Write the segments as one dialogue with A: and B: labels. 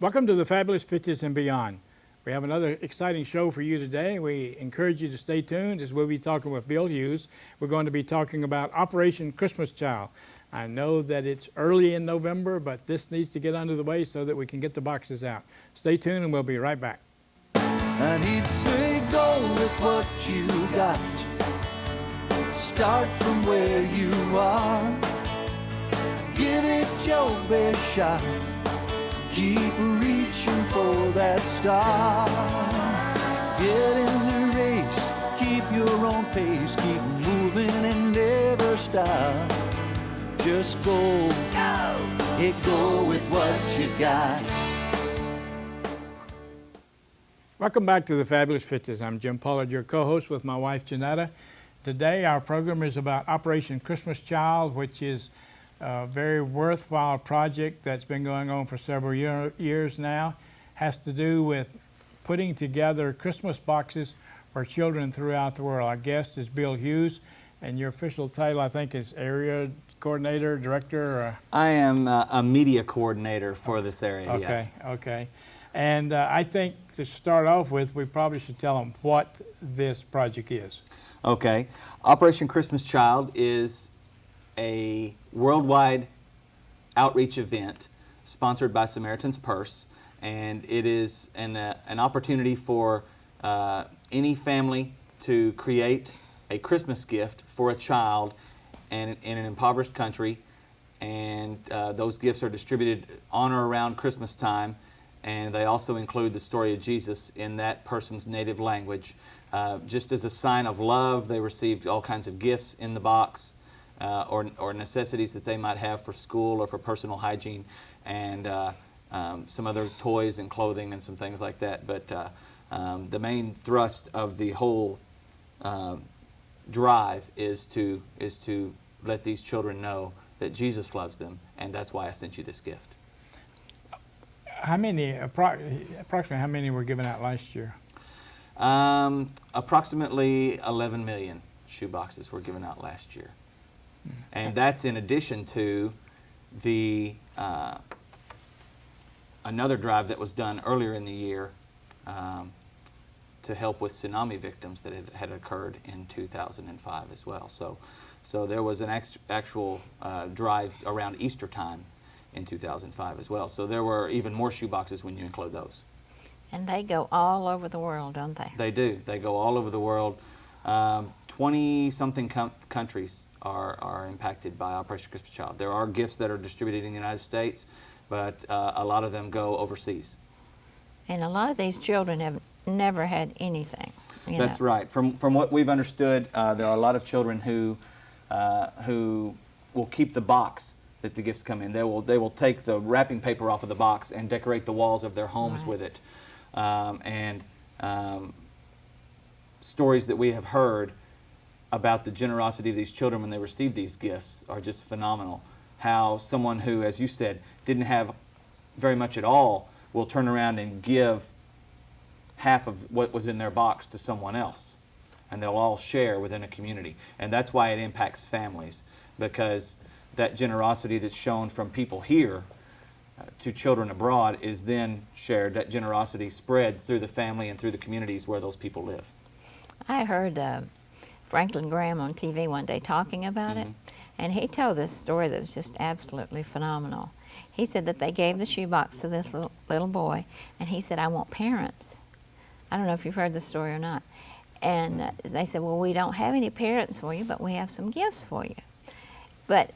A: Welcome to the Fabulous 50s and Beyond. We have another exciting show for you today. We encourage you to stay tuned as we'll be talking with Bill Hughes. We're going to be talking about Operation Christmas Child. I know that it's early in November, but this needs to get under the way so that we can get the boxes out. Stay tuned and we'll be right back.
B: And he'd say, go with what you got. Start from where you are. Give it your best shot. Keep reaching for that star. Get in the race, keep your own pace, keep moving and never stop. Just go, go with what you got.
A: Welcome back to the Fabulous 50s. I'm Jim Pollard, your co-host with my wife Jeanetta. Today our program is about Operation Christmas Child, which is a very worthwhile project that's been going on for several years now. Has to do with putting together Christmas boxes for children throughout the world. Our guest is Bill Hughes, and your official title, I think, is Area Coordinator, Director? Or
C: I am a media coordinator for this area.
A: Okay, okay. And I think to start off with, we probably should tell them what this project is.
C: Okay. Operation Christmas Child is a worldwide outreach event sponsored by Samaritan's Purse, and it is an opportunity for any family to create a Christmas gift for a child in an impoverished country, and those gifts are distributed on or around Christmas time, and they also include the story of Jesus in that person's native language. Just as a sign of love, they received all kinds of gifts in the box, or necessities that they might have for school or for personal hygiene, and some other toys and clothing and some things like that. But the main thrust of the whole drive is to let these children know that Jesus loves them, and that's why I sent you this gift.
A: How many, approximately how many were given out last year?
C: Approximately 11 million shoeboxes were given out last year. And that's in addition to the another drive that was done earlier in the year to help with tsunami victims that had occurred in 2005 as well. So there was an actual drive around Easter time in 2005 as well. So there were even more shoeboxes when you include those.
D: And they go all over the world, don't they?
C: They do. They go all over the world. 20-something countries are impacted by Operation Christmas Child. There are gifts that are distributed in the United States, but a lot of them go overseas.
D: And a lot of these children have never had anything.
C: That's right. From what we've understood, there are a lot of children who will keep the box that the gifts come in. They will take the wrapping paper off of the box and decorate the walls of their homes with it. Stories that we have heard about the generosity of these children when they receive these gifts are just phenomenal. How someone who, as you said, didn't have very much at all will turn around and give half of what was in their box to someone else, and they'll all share within a community. And that's why it impacts families, because that generosity that's shown from people here to children abroad is then shared. That generosity spreads through the family and through the communities where those people live.
D: I heard Franklin Graham on TV one day talking about it, and he told this story that was just absolutely phenomenal. He said that they gave the shoebox to this little boy, and he said, I want parents. I don't know if you've heard the story or not. And they said, well, we don't have any parents for you, but we have some gifts for you.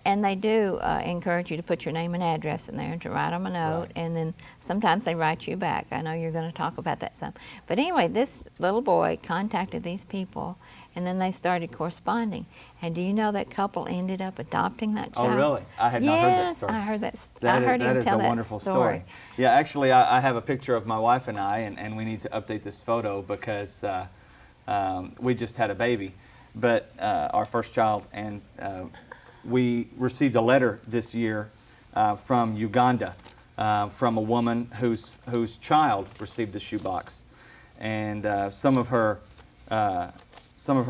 D: And they do encourage you to put your name and address in there and to write them a note, and then sometimes they write you back. I know you're going to talk about that some. But anyway, this little boy contacted these people, and then they started corresponding. And do you know that couple ended up adopting that child?
C: Oh, really? I had not heard that story.
D: I heard that.
C: That is a wonderful story. Yeah, actually, I have a picture of my wife and I, and we need to update this photo because we just had a baby, but our first child, and we received a letter this year from Uganda from a woman whose child received the shoebox, and some of her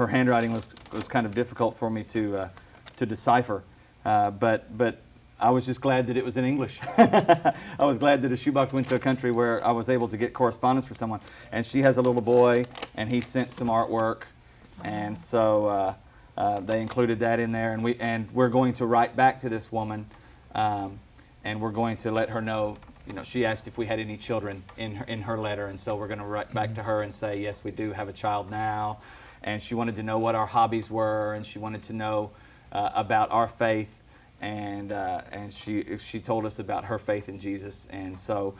C: handwriting was kind of difficult for me to decipher, but I was just glad that it was in English. I was glad that a shoebox went to a country where I was able to get correspondence for someone. And she has a little boy, and he sent some artwork, and so they included that in there. And we're going to write back to this woman, and we're going to let her know. You know, she asked if we had any children in her letter, and so we're going to write back to her and say, yes, we do have a child now. And she wanted to know what our hobbies were, and she wanted to know about our faith, and she told us about her faith in Jesus. And so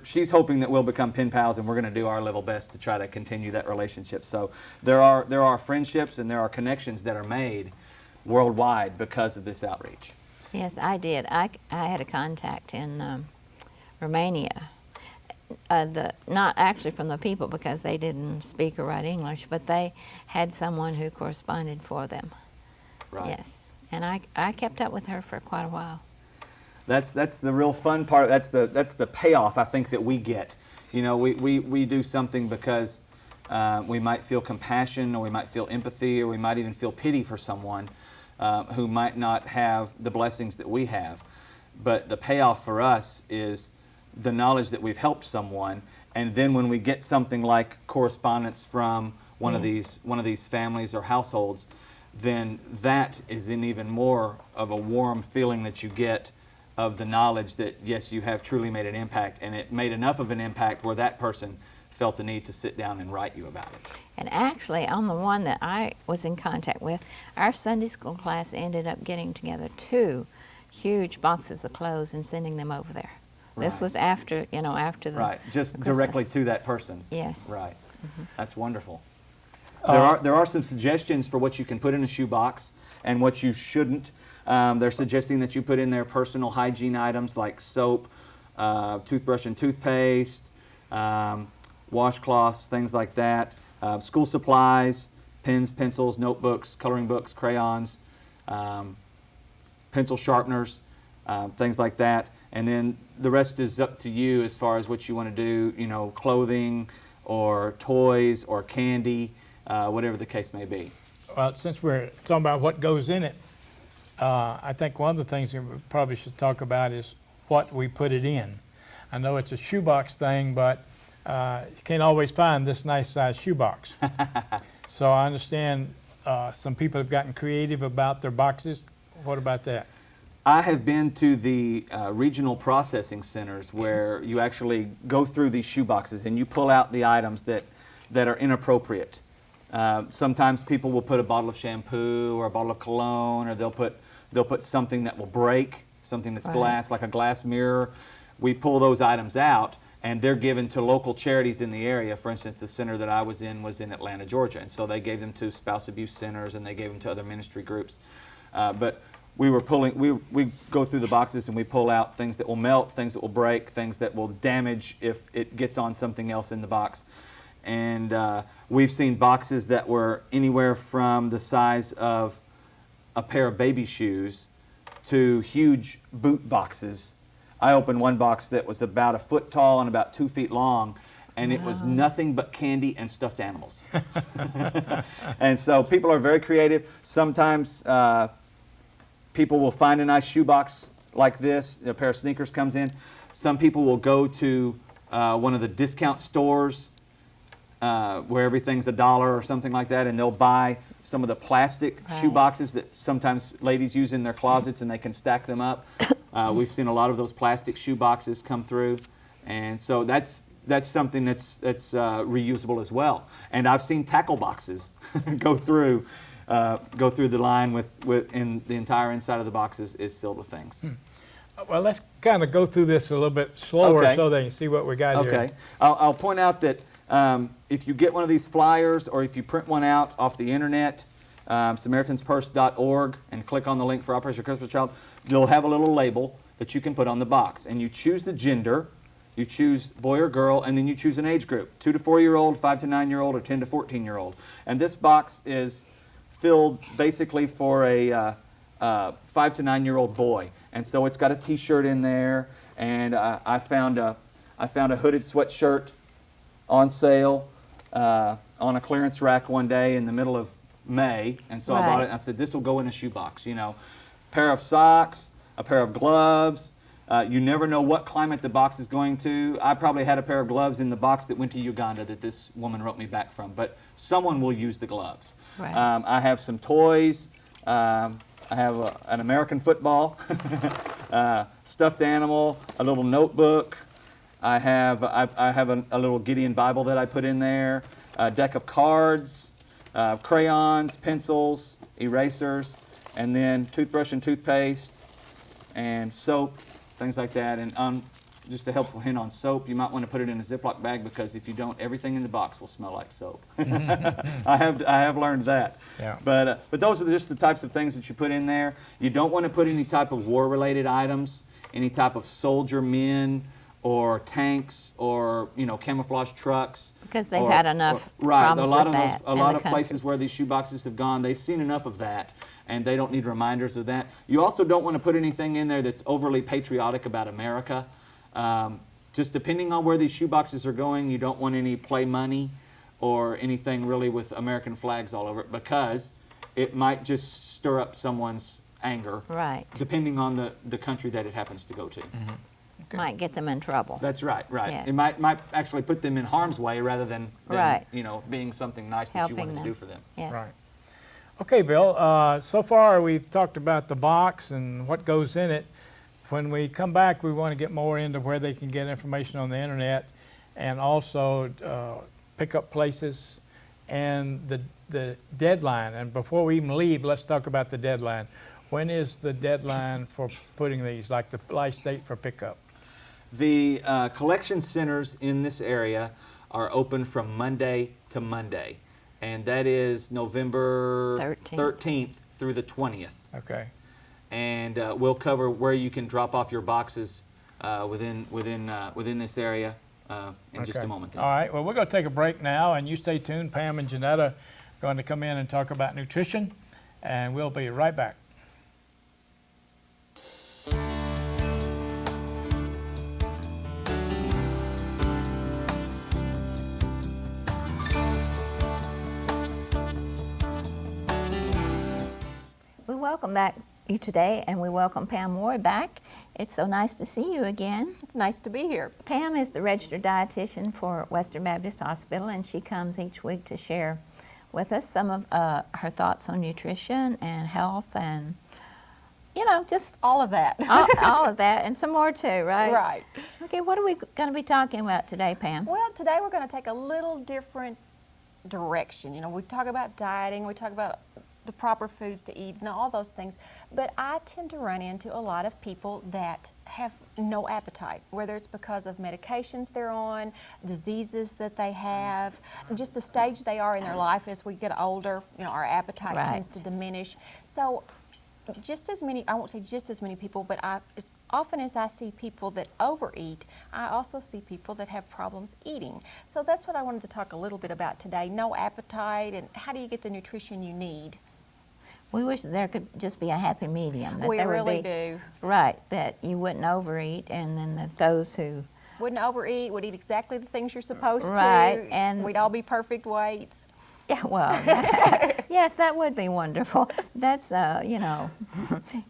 C: she's hoping that we'll become pen pals, and we're going to do our level best to try to continue that relationship. So there are friendships and there are connections that are made worldwide because of this outreach.
D: Yes, I did. I had a contact in Romania. Not actually from the people because they didn't speak or write English, but they had someone who corresponded for them.
C: Right.
D: Yes, and I kept up with her for quite a while.
C: That's the real fun part. That's the payoff I think that we get. You know, we do something because we might feel compassion, or we might feel empathy, or we might even feel pity for someone who might not have the blessings that we have. But the payoff for us is the knowledge that we've helped someone, and then when we get something like correspondence from one of these families or households, then that is an even more of a warm feeling that you get of the knowledge that yes, you have truly made an impact, and it made enough of an impact where that person felt the need to sit down and write you about it.
D: And actually, on the one that I was in contact with, our Sunday school class ended up getting together 2 huge boxes of clothes and sending them over there. This was after, after the
C: Right, just
D: Christmas.
C: directly to that person.
D: Yes.
C: Right. That's wonderful. There are some suggestions for what you can put in a shoebox and what you shouldn't. They're suggesting that you put in there personal hygiene items like soap, toothbrush and toothpaste, washcloths, things like that. School supplies, pens, pencils, notebooks, coloring books, crayons, pencil sharpeners, things like that. And then the rest is up to you as far as what you want to do, clothing or toys or candy, whatever the case may be.
A: Well, since we're talking about what goes in it, I think one of the things that we probably should talk about is what we put it in. I know it's a shoebox thing, but you can't always find this nice size shoebox. So I understand some people have gotten creative about their boxes. What about that?
C: I have been to the regional processing centers where you actually go through these shoeboxes and you pull out the items that are inappropriate. Sometimes people will put a bottle of shampoo or a bottle of cologne, or they'll put something that will break, something that's glass, like a glass mirror. We pull those items out, and they're given to local charities in the area. For instance, the center that I was in Atlanta, Georgia, and so they gave them to spouse abuse centers, and they gave them to other ministry groups. But we go through the boxes and we pull out things that will melt, things that will break, things that will damage if it gets on something else in the box. And we've seen boxes that were anywhere from the size of a pair of baby shoes to huge boot boxes. I opened one box that was about 1 foot tall and about 2 feet long, and it was nothing but candy and stuffed animals. And so people are very creative. Sometimes people will find a nice shoebox like this. A pair of sneakers comes in. Some people will go to one of the discount stores where everything's $1 or something like that, and they'll buy some of the plastic shoe boxes that sometimes ladies use in their closets, and they can stack them up. We've seen a lot of those plastic shoe boxes come through, and so that's something that's reusable as well. And I've seen tackle boxes go through the line and the entire inside of the boxes is filled with things.
A: Well, let's kind of go through this a little bit slower
C: Okay.
A: so they can see what we got here.
C: Okay. I'll point out that if you get one of these flyers, or if you print one out off the internet, SamaritansPurse.org, and click on the link for Operation Christmas Child, they'll have a little label that you can put on the box. And you choose the gender, you choose boy or girl, and then you choose an age group, 2 to 4-year-old, 5 to 9-year-old, or 10 to 14-year-old. And this box is filled basically for a 5 to 9-year-old boy. And so it's got a t-shirt in there, and I found a hooded sweatshirt on sale on a clearance rack one day in the middle of May, and so I bought it and I said, this will go in a shoebox, pair of socks, a pair of gloves. You never know what climate the box is going to. I probably had a pair of gloves in the box that went to Uganda that this woman wrote me back from, but someone will use the gloves.
D: Right.
C: I have some toys. I have an American football, stuffed animal, a little notebook. I have a little Gideon Bible that I put in there, a deck of cards, crayons, pencils, erasers, and then toothbrush and toothpaste, and soap, things like that. And just a helpful hint on soap, you might want to put it in a Ziploc bag, because if you don't, everything in the box will smell like soap. I have learned that.
A: Yeah.
C: But those are just the types of things that you put in there. You don't want to put any type of war-related items, any type of soldier men or tanks or camouflage trucks.
D: Because they've had enough
C: right.
D: problems
C: A lot
D: with
C: of
D: that
C: a
D: in
C: lot
D: the
C: of places
D: countries.
C: where these shoe boxes have gone, they've seen enough of that, and they don't need reminders of that. You also don't want to put anything in there that's overly patriotic about America. Just depending on where these shoe boxes are going, you don't want any play money or anything really with American flags all over it, because it might just stir up someone's anger,
D: Right.
C: depending on the country that it happens to go to.
D: Might get them in trouble.
C: That's right, right.
D: Yes.
C: It might actually put them in harm's way rather than
D: Right.
C: being something nice that you
D: Helping
C: wanted to
D: them.
C: do for them.
D: Yes.
A: Right. Okay, Bill, so far we've talked about the box and what goes in it. When we come back, we want to get more into where they can get information on the internet, and also pick up places and the deadline. And before we even leave, let's talk about the deadline. When is the deadline for putting these, like the last date for pickup?
C: The collection centers in this area are open from Monday to Monday, and that is November 13th through the 20th.
A: Okay.
C: And we'll cover where you can drop off your boxes within this area in just a moment.
A: All right. Well, we're going to take a break now, and you stay tuned. Pam and Jeanetta are going to come in and talk about nutrition, and we'll be right back.
D: We welcome back you today, and we welcome Pam Ward back. It's so nice to see you again.
E: It's nice to be here.
D: Pam is the registered dietitian for Western Baptist Hospital, and she comes each week to share with us some of her thoughts on nutrition and health and, just
E: All of that.
D: all of that and some more too, right?
E: Right.
D: Okay, what are we going to be talking about today, Pam?
E: Well, today we're going to take a little different direction. We talk about dieting, we talk about the proper foods to eat and all those things, but I tend to run into a lot of people that have no appetite, whether it's because of medications they're on, diseases that they have, just the stage they are in their life. As we get older, our appetite
D: Right.
E: tends to diminish. So just as many, I won't say just as many people, but as often as I see people that overeat, I also see people that have problems eating. So that's what I wanted to talk a little bit about today. No appetite, and how do you get the nutrition you need?
D: We wish there could just be a happy medium. That
E: We
D: there
E: really
D: would be,
E: do.
D: Right, that you wouldn't overeat, and then that those who,
E: Wouldn't overeat, would eat exactly the things you're supposed
D: Right,
E: to.
D: and-
E: we'd all be perfect weights.
D: yeah, well, yes, that would be wonderful. That's,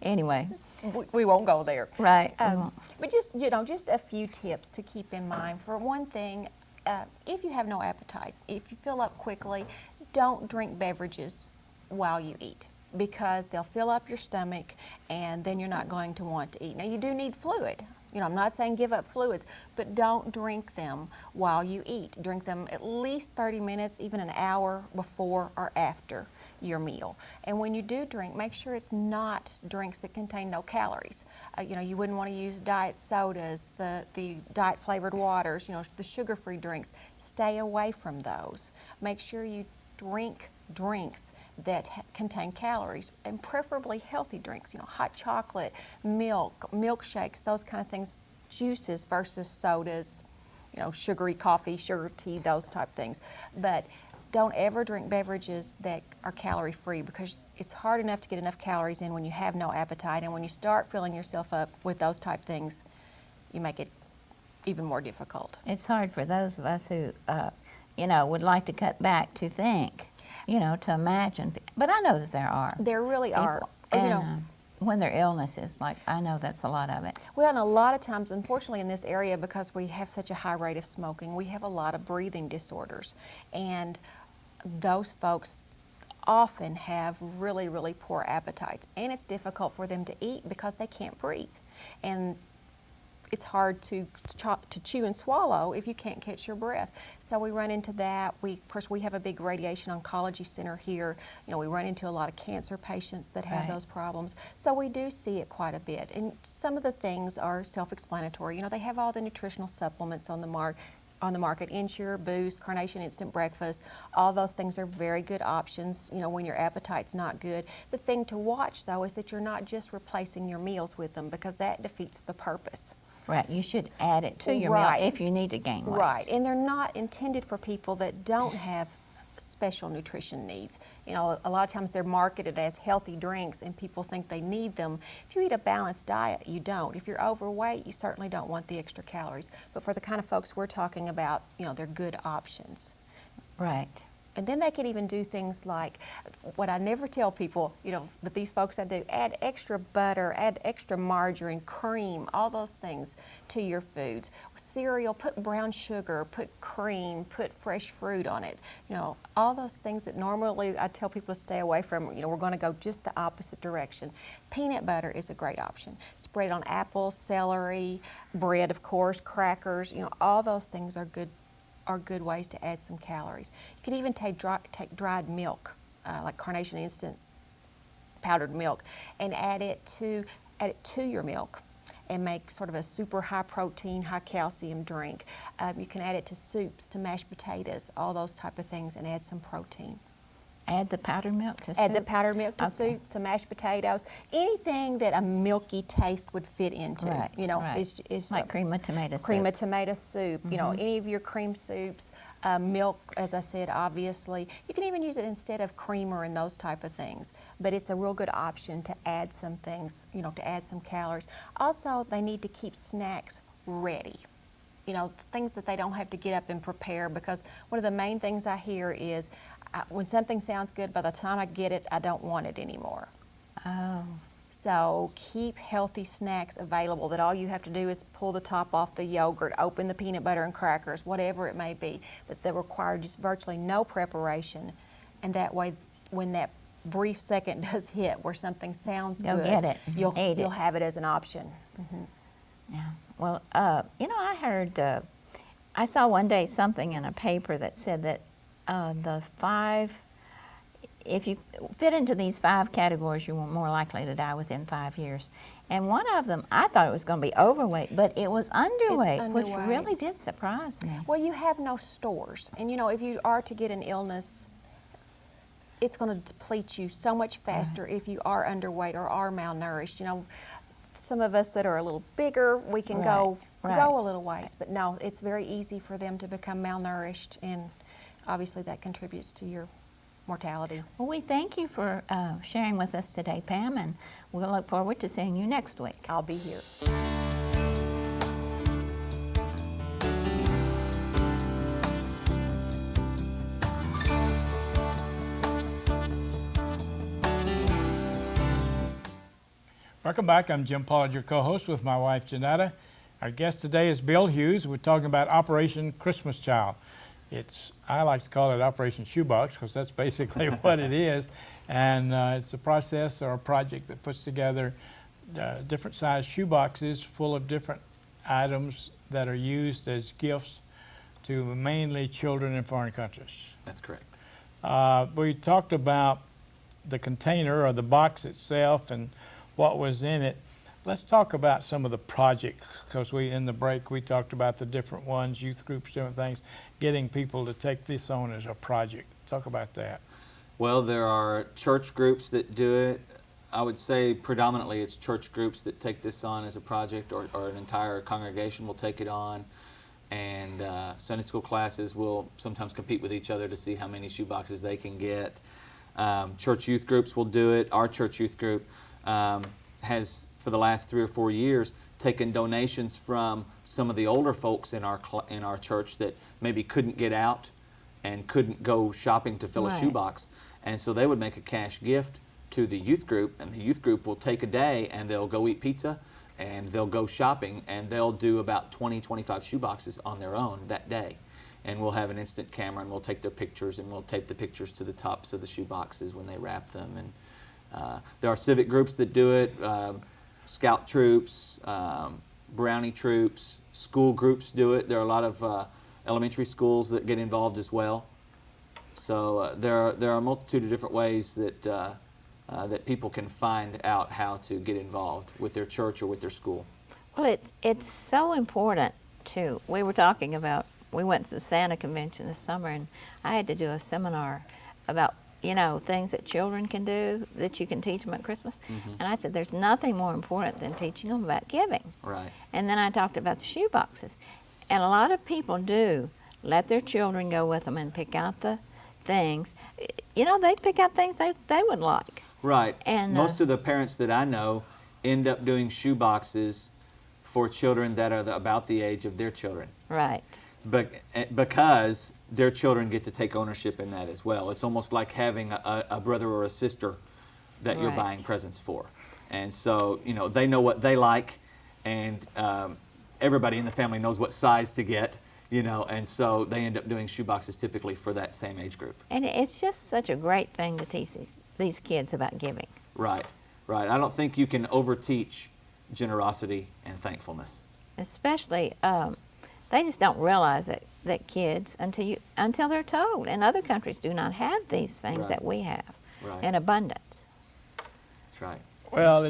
D: anyway,
E: We won't go there.
D: right. we won't.
E: But just a few tips to keep in mind. For one thing, if you have no appetite, if you fill up quickly, don't drink beverages while you eat, because they'll fill up your stomach and then you're not going to want to eat. Now, you do need fluid. I'm not saying give up fluids, but don't drink them while you eat. Drink them at least 30 minutes, even an hour before or after your meal. And when you do drink, make sure it's not drinks that contain no calories. You wouldn't want to use diet sodas, the diet flavored waters, the sugar-free drinks. Stay away from those. Make sure you drink drinks that contain calories, and preferably healthy drinks, hot chocolate, milk, milkshakes, those kind of things, juices versus sodas, sugary coffee, sugar tea, those type things. But don't ever drink beverages that are calorie free, because it's hard enough to get enough calories in when you have no appetite, and when you start filling yourself up with those type things, you make it even more difficult.
D: It's hard for those of us who, would like to cut back to think, to imagine. But I know that there are.
E: There really are.
D: people, and, when their illnesses, like I know that's a lot of it.
E: Well, and a lot of times, unfortunately, in this area, because we have such a high rate of smoking, we have a lot of breathing disorders. And those folks often have really, really poor appetites. And it's difficult for them to eat because they can't breathe. And it's hard to chew and swallow if you can't catch your breath. So we run into that. Of course, we have a big radiation oncology center here. You know, we run into a lot of cancer patients that have those problems. So we do see it quite a bit. And some of the things are self-explanatory. You know, they have all the nutritional supplements on the market, Ensure, Boost, Carnation Instant Breakfast. All those things are very good options, you know, when your appetite's not good. The thing to watch, though, is that you're not just replacing your meals with them, because that defeats the purpose.
D: Right, you should add it to your
E: Right.
D: meal if you need to gain weight.
E: Right, and they're not intended for people that don't have special nutrition needs. You know, a lot of times they're marketed as healthy drinks and people think they need them. If you eat a balanced diet, you don't. If you're overweight, you certainly don't want the extra calories. But for the kind of folks we're talking about, you know, they're good options.
D: Right.
E: And then they can even do things like, what I never tell people, you know, but these folks I do, add extra butter, add extra margarine, cream, all those things to your foods. Cereal, put brown sugar, put cream, put fresh fruit on it. You know, all those things that normally I tell people to stay away from, you know, we're going to go just the opposite direction. Peanut butter is a great option. Spread it on apples, celery, bread, of course, crackers, you know, all those things are good ways to add some calories. You can even take dried milk, like Carnation Instant powdered milk, and add it to your milk and make sort of a super high protein, high calcium drink. You can add it to soups, to mashed potatoes, all those type of things, and add some protein.
D: Add the powdered milk to soup?
E: Add the powdered milk to soup, to mashed potatoes, anything that a milky taste would fit into.
D: Right,
E: you know,
D: right.
E: is
D: like cream of tomato soup.
E: Cream of tomato soup, you know, any of your cream soups, milk, as I said, obviously. You can even use it instead of creamer and those type of things. But it's a real good option to add some things, you know, to add some calories. Also, they need to keep snacks ready. You know, things that they don't have to get up and prepare, because one of the main things I hear is, when something sounds good, by the time I get it, I don't want it anymore.
D: Oh.
E: So keep healthy snacks available, that all you have to do is pull the top off the yogurt, open the peanut butter and crackers, whatever it may be, but that require just virtually no preparation. And that way, when that brief second does hit where something sounds
D: You'll
E: good,
D: get it.
E: you'll
D: Eat it.
E: have it as an option.
D: Yeah. Well, you know, I heard, I saw one day something in a paper that said that if you fit into these 5 categories, you're more likely to die within 5 years. And one of them, I thought it was going to be overweight, but it was underweight, which
E: underweight.
D: really did surprise me.
E: Well, you have no stores. And you know, if you are to get an illness, it's going to deplete you so much faster if you are underweight or are malnourished. You know, some of us that are a little bigger, we can go a little ways. But no, it's very easy for them to become malnourished, and obviously that contributes to your mortality.
D: Well, we thank you for sharing with us today, Pam, and we'll look forward to seeing you next week.
E: I'll be here.
A: Welcome back. I'm Jim Pollard, your co-host, with my wife, Jeanetta. Our guest today is Bill Hughes. We're talking about Operation Christmas Child. I like to call it Operation Shoebox, because that's basically what it is. And it's a process or a project that puts together different sized shoeboxes full of different items that are used as gifts to mainly children in foreign countries.
C: That's correct.
A: We talked about the container or the box itself and what was in it. Let's talk about some of the projects, because in the break we talked about the different ones, youth groups, different things, getting people to take this on as a project. Talk about that.
C: Well, there are church groups that do it. I would say predominantly it's church groups that take this on as a project, or an entire congregation will take it on. And Sunday school classes will sometimes compete with each other to see how many shoe boxes they can get. Church youth groups will do it. Our church youth group has, for the last 3 or 4 years, taken donations from some of the older folks in our church that maybe couldn't get out and couldn't go shopping to fill a shoebox. And so they would make a cash gift to the youth group, and the youth group will take a day and they'll go eat pizza and they'll go shopping, and they'll do about 20, 25 shoeboxes on their own that day. And we'll have an instant camera, and we'll take their pictures, and we'll tape the pictures to the tops of the shoeboxes when they wrap them. And there are civic groups that do it, scout troops, brownie troops, school groups do it. There are a lot of elementary schools that get involved as well. So there are a multitude of different ways that that people can find out how to get involved with their church or with their school.
D: Well, it's so important too. We were talking about, we went to the Santa convention this summer, and I had to do a seminar about, you know, things that children can do that you can teach them at Christmas. And I said, there's nothing more important than teaching them about giving.
C: Right.
D: And then I talked about the shoe boxes. And a lot of people do let their children go with them and pick out the things. You know, they pick out things they would like.
C: Right.
D: And
C: most of the parents that I know end up doing shoe boxes for children that are about the age of their children.
D: Right.
C: But because their children get to take ownership in that as well. It's almost like having a brother or a sister that you're
D: Right.
C: buying presents for. And so, you know, they know what they like, and everybody in the family knows what size to get, you know, and so they end up doing shoe boxes typically for that same age group.
D: And it's just such a great thing to teach these kids about giving.
C: Right, right. I don't think you can overteach generosity and thankfulness.
D: Especially, they just don't realize that kids, until they're told. And other countries do not have these things
C: Right.
D: that we have
C: Right.
D: in abundance.
C: That's right.
A: Well,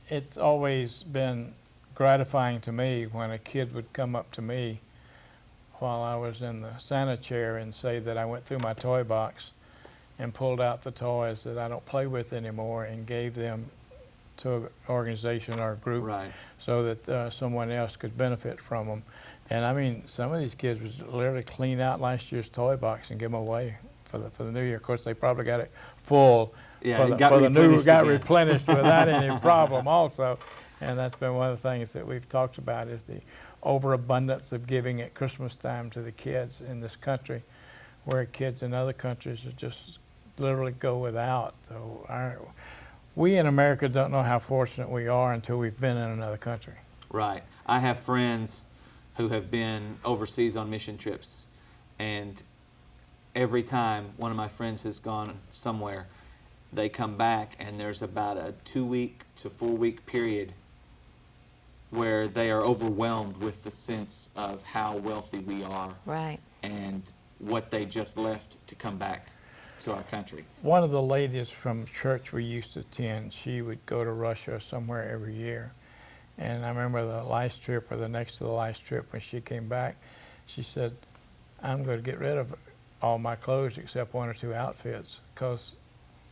A: it's always been gratifying to me when a kid would come up to me while I was in the Santa chair and say that I went through my toy box and pulled out the toys that I don't play with anymore and gave them to an organization or a group,
C: Right.
A: so that someone else could benefit from them. And I mean, some of these kids would literally clean out last year's toy box and give them away for the new year. Of course, they probably got it full.
C: Yeah,
A: for
C: it got
A: for the new
C: replenished
A: got
C: again.
A: replenished without any problem also. And that's been one of the things that we've talked about, is the overabundance of giving at Christmas time to the kids in this country, where kids in other countries are just literally go without. So we in America don't know how fortunate we are until we've been in another country.
C: Right. I have friends who have been overseas on mission trips, and every time one of my friends has gone somewhere, they come back and there's about a 2-week to 4-week period where they are overwhelmed with the sense of how wealthy we are
D: Right.
C: and what they just left to come back to our country.
A: One of the ladies from church we used to attend, she would go to Russia or somewhere every year. And I remember the last trip or the next to the last trip, when she came back, she said, I'm going to get rid of all my clothes except 1 or 2 outfits, because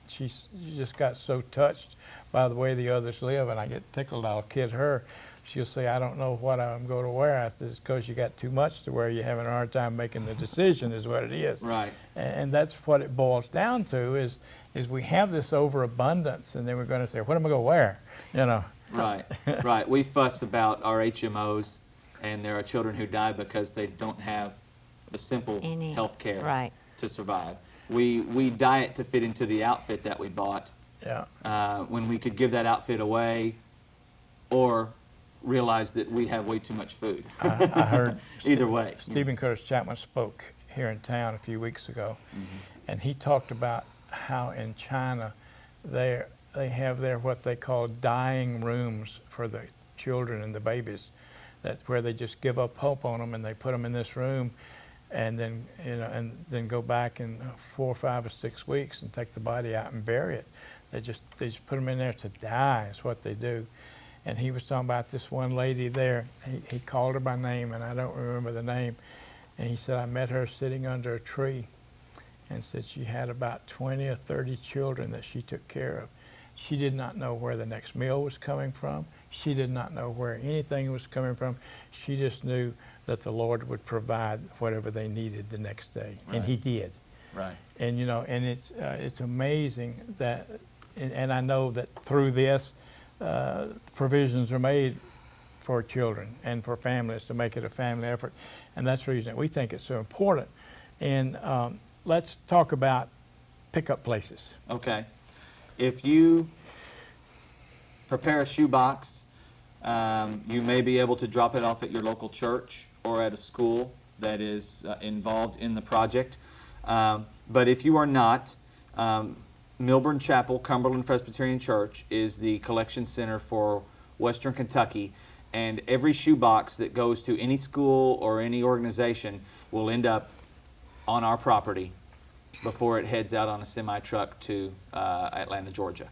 A: she just got so touched by the way the others live. And I get tickled. I'll kid her. She'll say, I don't know what I'm going to wear. I said, it's because you got too much to wear. You're having a hard time making the decision is what it is.
C: Right.
A: And that's what it boils down to, is we have this overabundance, and then we're going to say, what am I going to wear? You know.
C: Right, right. We fuss about our HMOs, and there are children who die because they don't have the simple
D: Any
C: health care
D: right.
C: to survive. We diet to fit into the outfit that we bought,
A: Yeah.
C: when we could give that outfit away, or realize that we have way too much food.
A: I heard
C: Either way.
A: Stephen Curtis Chapman spoke here in town a few weeks ago, and he talked about how in China they have their what they call dying rooms for the children and the babies. That's where they just give up hope on them, and they put them in this room, and then then go back in 4, 5, or 6 weeks and take the body out and bury it. They just put them in there to die is what they do. And he was talking about this one lady there. He called her by name, and I don't remember the name. And he said, I met her sitting under a tree, and said she had about 20 or 30 children that she took care of. She did not know where the next meal was coming from. She did not know where anything was coming from. She just knew that the Lord would provide whatever they needed the next day, and He did.
C: Right.
A: And you know, and it's amazing that, and I know that through this, provisions are made for children and for families to make it a family effort, and that's the reason we think it's so important. And let's talk about pickup places.
C: Okay. if you prepare a shoebox, you may be able to drop it off at your local church or at a school that is involved in the project. But if you are not, Milburn Chapel, Cumberland Presbyterian Church is the collection center for Western Kentucky, and every shoebox that goes to any school or any organization will end up on our property before it heads out on a semi-truck to Atlanta, Georgia.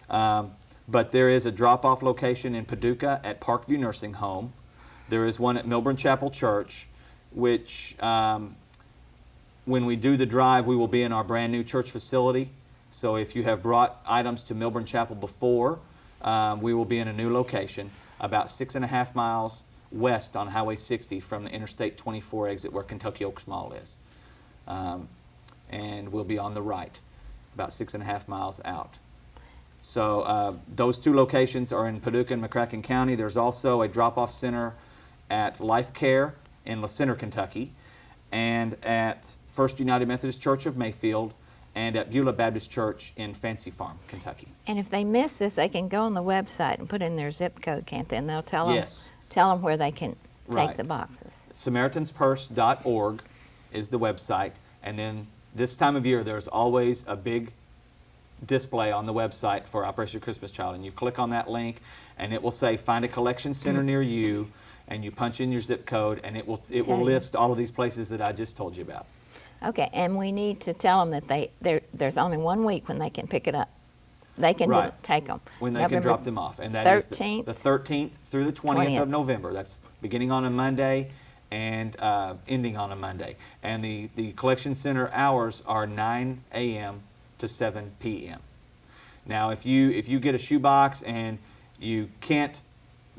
C: But there is a drop-off location in Paducah at Parkview Nursing Home. There is one at Milburn Chapel Church, which when we do the drive, we will be in our brand new church facility. So if you have brought items to Milburn Chapel before, we will be in a new location about 6.5 miles west on Highway 60 from the Interstate 24 exit where Kentucky Oaks Mall is. And we'll be on the right, about 6.5 miles out. So those two locations are in Paducah and McCracken County. There's also a drop-off center at Life Care in La Center, Kentucky, and at First United Methodist Church of Mayfield, and at Beulah Baptist Church in Fancy Farm, Kentucky.
D: And if they miss this, they can go on the website and put in their zip code, can't they? And they'll tell them,
C: Yes.
D: tell them where they can take
C: Right.
D: the boxes.
C: SamaritansPurse.org is the website, and then this time of year there's always a big display on the website for Operation Christmas Child, and you click on that link and it will say find a collection center near you, and you punch in your zip code and it will list all of these places that I just told you about.
D: Okay, and we need to tell them that there's only 1 week when they can pick it up. They can
C: Right.
D: take them.
C: When they can drop them off, and that is the 13th through the 20th of November. That's beginning on a Monday and ending on a Monday. And the collection center hours are 9 a.m. to 7 p.m. Now, if you get a shoebox and you can't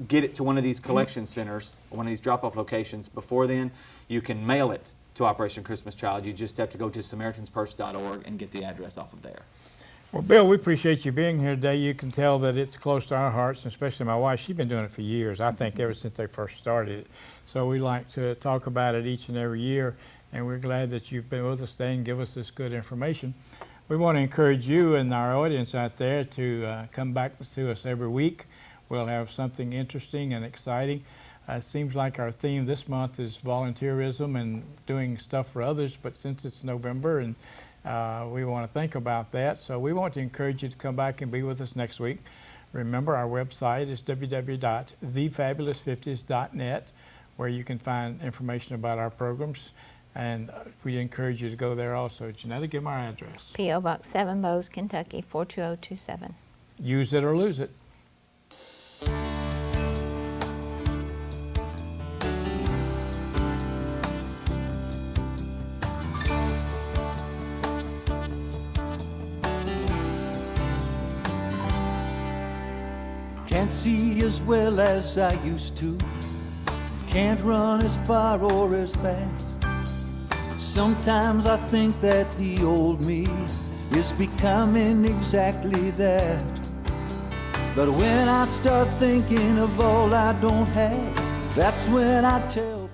C: get it to one of these collection centers, one of these drop-off locations before then, you can mail it to Operation Christmas Child. You just have to go to SamaritansPurse.org and get the address off of there.
A: Well, Bill, we appreciate you being here today. You can tell that it's close to our hearts, and especially my wife. She's been doing it for years, I think ever since they first started it. So we like to talk about it each and every year, and we're glad that you've been with us today and give us this good information. We want to encourage you and our audience out there to come back to us every week. We'll have something interesting and exciting. It seems like our theme this month is volunteerism and doing stuff for others, but since it's November and we want to think about that, so we want to encourage you to come back and be with us next week. Remember, our website is www.thefabulous50s.net, where you can find information about our programs, and we encourage you to go there also. Jeanetta, give them our address.
D: P.O. Box 7, Bowes, Kentucky, 42027.
A: Use it or lose it.
B: Can't see as well as I used to. Can't run as far or as fast. Sometimes I think that the old me is becoming exactly that. But when I start thinking of all I don't have, that's when I tell